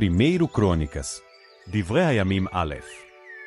1 Crônicas. Divrei Hayamim Aleph.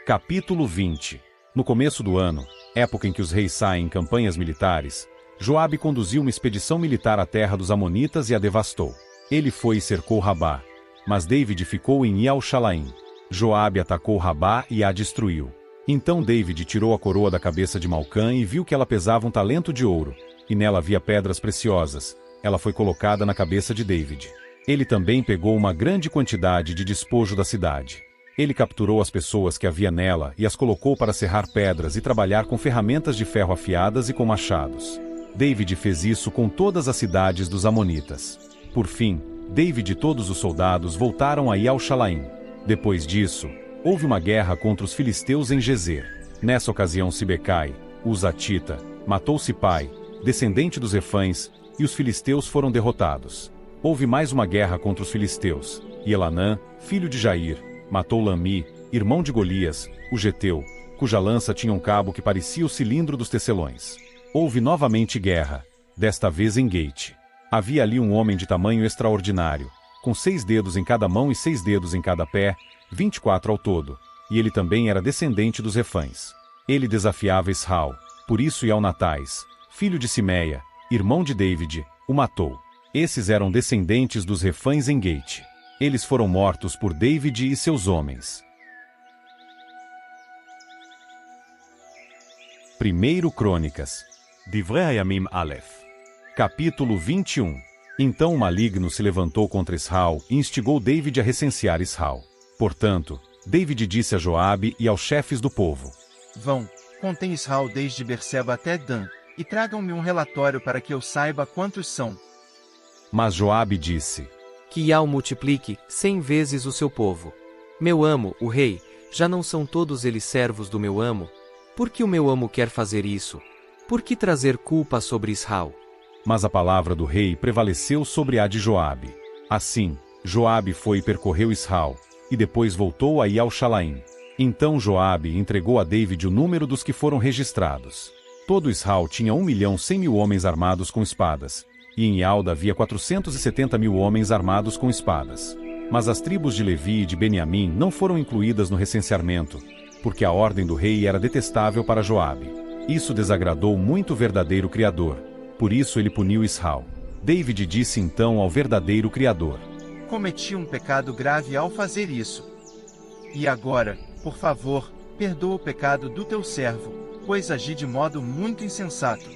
Capítulo 20. No começo do ano, época em que os reis saem em campanhas militares, Joabe conduziu uma expedição militar à terra dos Amonitas e a devastou. Ele foi e cercou Rabá, mas David ficou em Ial-Shalaim. Joabe atacou Rabá e a destruiu. Então David tirou a coroa da cabeça de Malcã e viu que ela pesava um talento de ouro, e nela havia pedras preciosas. Ela foi colocada na cabeça de David. Ele também pegou uma grande quantidade de despojo da cidade. Ele capturou as pessoas que havia nela e as colocou para serrar pedras e trabalhar com ferramentas de ferro afiadas e com machados. David fez isso com todas as cidades dos Amonitas. Por fim, David e todos os soldados voltaram a Ial-Shalaim. Depois disso, houve uma guerra contra os filisteus em Gezer. Nessa ocasião Sibecai, o Zatita, matou Sipai, descendente dos Refães, e os filisteus foram derrotados. Houve mais uma guerra contra os filisteus, e Elanã, filho de Jair, matou Lami, irmão de Golias, o Geteu, cuja lança tinha um cabo que parecia o cilindro dos tecelões. Houve novamente guerra, desta vez em Gate. Havia ali um homem de tamanho extraordinário, com 6 dedos em cada mão e 6 dedos em cada pé, 24 ao todo, e ele também era descendente dos Refães. Ele desafiava Israel, por isso Ionatais, filho de Simeia, irmão de David, o matou. Esses eram descendentes dos Refães em Gate. Eles foram mortos por David e seus homens. 1 Crônicas. Divrei Hayamim Aleph. Capítulo 21. Então o maligno se levantou contra Israel e instigou David a recensear Israel. Portanto, David disse a Joabe e aos chefes do povo: Vão, contem Israel desde Berseba até Dan, e tragam-me um relatório para que eu saiba quantos são. Mas Joabe disse: Que Ial multiplique 100 vezes o seu povo. Meu amo, o rei, já não são todos eles servos do meu amo? Por que o meu amo quer fazer isso? Por que trazer culpa sobre Israel? Mas a palavra do rei prevaleceu sobre a de Joabe. Assim, Joabe foi e percorreu Israel, e depois voltou a Ial-Shalaim. Então Joabe entregou a David o número dos que foram registrados. Todo Israel tinha 1.100.000 homens armados com espadas, e em Ialda havia 470.000 homens armados com espadas. Mas as tribos de Levi e de Beniamim não foram incluídas no recenseamento, porque a ordem do rei era detestável para Joabe. Isso desagradou muito o verdadeiro Criador, por isso ele puniu Israel. David disse então ao verdadeiro Criador: Cometi um pecado grave ao fazer isso. E agora, por favor, perdoa o pecado do teu servo, pois agi de modo muito insensato.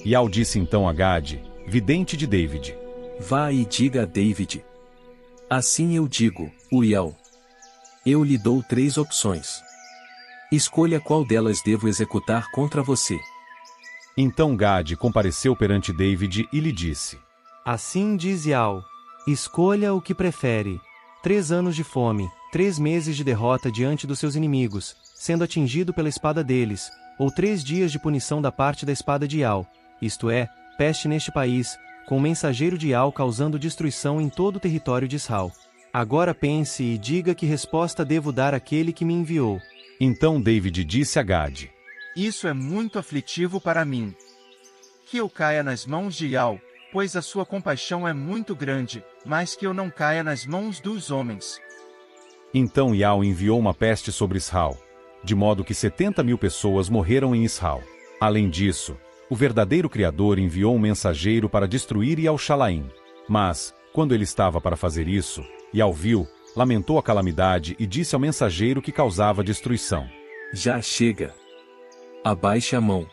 Ial disse então a Gade, vidente de David: Vá e diga a David. Assim eu digo, Uriel. Eu lhe dou 3 opções. Escolha qual delas devo executar contra você. Então Gade compareceu perante David e lhe disse: Assim diz Ial, escolha o que prefere. 3 anos de fome, 3 meses de derrota diante dos seus inimigos, sendo atingido pela espada deles, ou 3 dias de punição da parte da espada de Ial, isto é, peste neste país, com o mensageiro de Ial causando destruição em todo o território de Israel. Agora pense e diga que resposta devo dar àquele que me enviou. Então David disse a Gade: Isso é muito aflitivo para mim. Que eu caia nas mãos de Ial, pois a sua compaixão é muito grande, mas que eu não caia nas mãos dos homens. Então Ial enviou uma peste sobre Israel, de modo que 70.000 pessoas morreram em Israel. Além disso, o verdadeiro Criador enviou um mensageiro para destruir Ial-Shalaim. Mas, quando ele estava para fazer isso, Ial viu, lamentou a calamidade e disse ao mensageiro que causava destruição: Já chega. Abaixe a mão.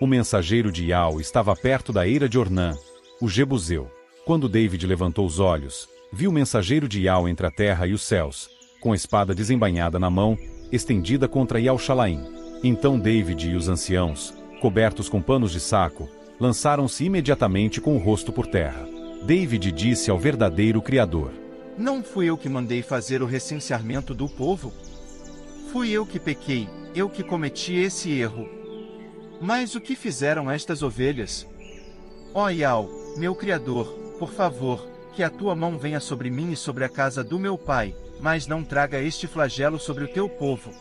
O mensageiro de Ial estava perto da eira de Ornã, o Jebuseu. Quando David levantou os olhos, viu o mensageiro de Ial entre a terra e os céus, com a espada desembainhada na mão, estendida contra Ial-Shalaim. Então David e os anciãos, cobertos com panos de saco, lançaram-se imediatamente com o rosto por terra. David disse ao verdadeiro Criador: Não fui eu que mandei fazer o recenseamento do povo? Fui eu que pequei, eu que cometi esse erro. Mas o que fizeram estas ovelhas? Ó Ial, meu Criador, por favor, que a tua mão venha sobre mim e sobre a casa do meu pai, mas não traga este flagelo sobre o teu povo.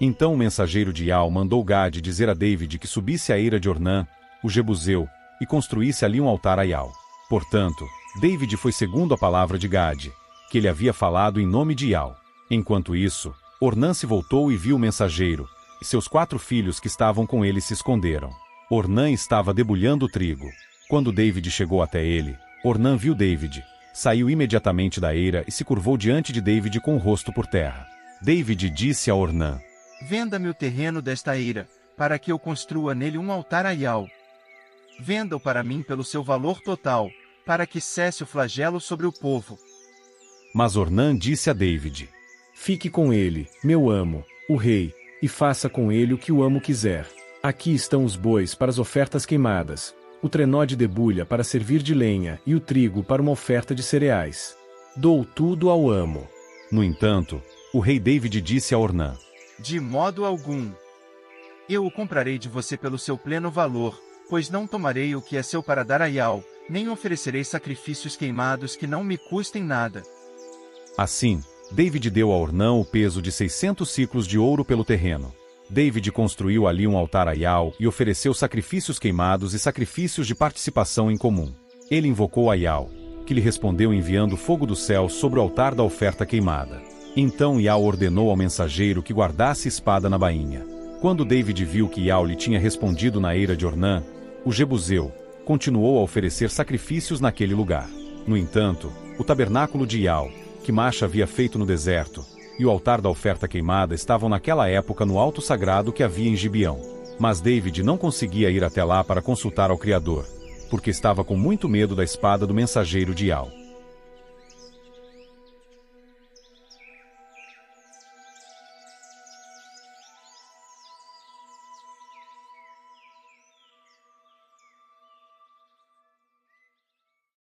Então o mensageiro de Ial mandou Gade dizer a David que subisse à eira de Ornã, o Jebuseu, e construísse ali um altar a Ial. Portanto, David foi segundo a palavra de Gade, que ele havia falado em nome de Ial. Enquanto isso, Ornã se voltou e viu o mensageiro, e seus 4 filhos que estavam com ele se esconderam. Ornã estava debulhando o trigo. Quando David chegou até ele, Ornã viu David, saiu imediatamente da eira e se curvou diante de David com o rosto por terra. David disse a Ornã: Venda-me o terreno desta eira, para que eu construa nele um altar a Ial. Venda-o para mim pelo seu valor total, para que cesse o flagelo sobre o povo. Mas Ornã disse a David: Fique com ele, meu amo, o rei, e faça com ele o que o amo quiser. Aqui estão os bois para as ofertas queimadas, o trenó de debulha para servir de lenha e o trigo para uma oferta de cereais. Dou tudo ao amo. No entanto, o rei David disse a Ornã: De modo algum. Eu o comprarei de você pelo seu pleno valor, pois não tomarei o que é seu para dar a Ial, nem oferecerei sacrifícios queimados que não me custem nada. Assim, David deu a Ornã o peso de 600 siclos de ouro pelo terreno. David construiu ali um altar a Ial e ofereceu sacrifícios queimados e sacrifícios de participação em comum. Ele invocou a Ial, que lhe respondeu enviando fogo do céu sobre o altar da oferta queimada. Então Ial ordenou ao mensageiro que guardasse espada na bainha. Quando David viu que Ial lhe tinha respondido na eira de Ornã, o Jebuseu continuou a oferecer sacrifícios naquele lugar. No entanto, o tabernáculo de Ial, que Macha havia feito no deserto, e o altar da oferta queimada estavam naquela época no alto sagrado que havia em Gibeão. Mas David não conseguia ir até lá para consultar ao Criador, porque estava com muito medo da espada do mensageiro de Ial.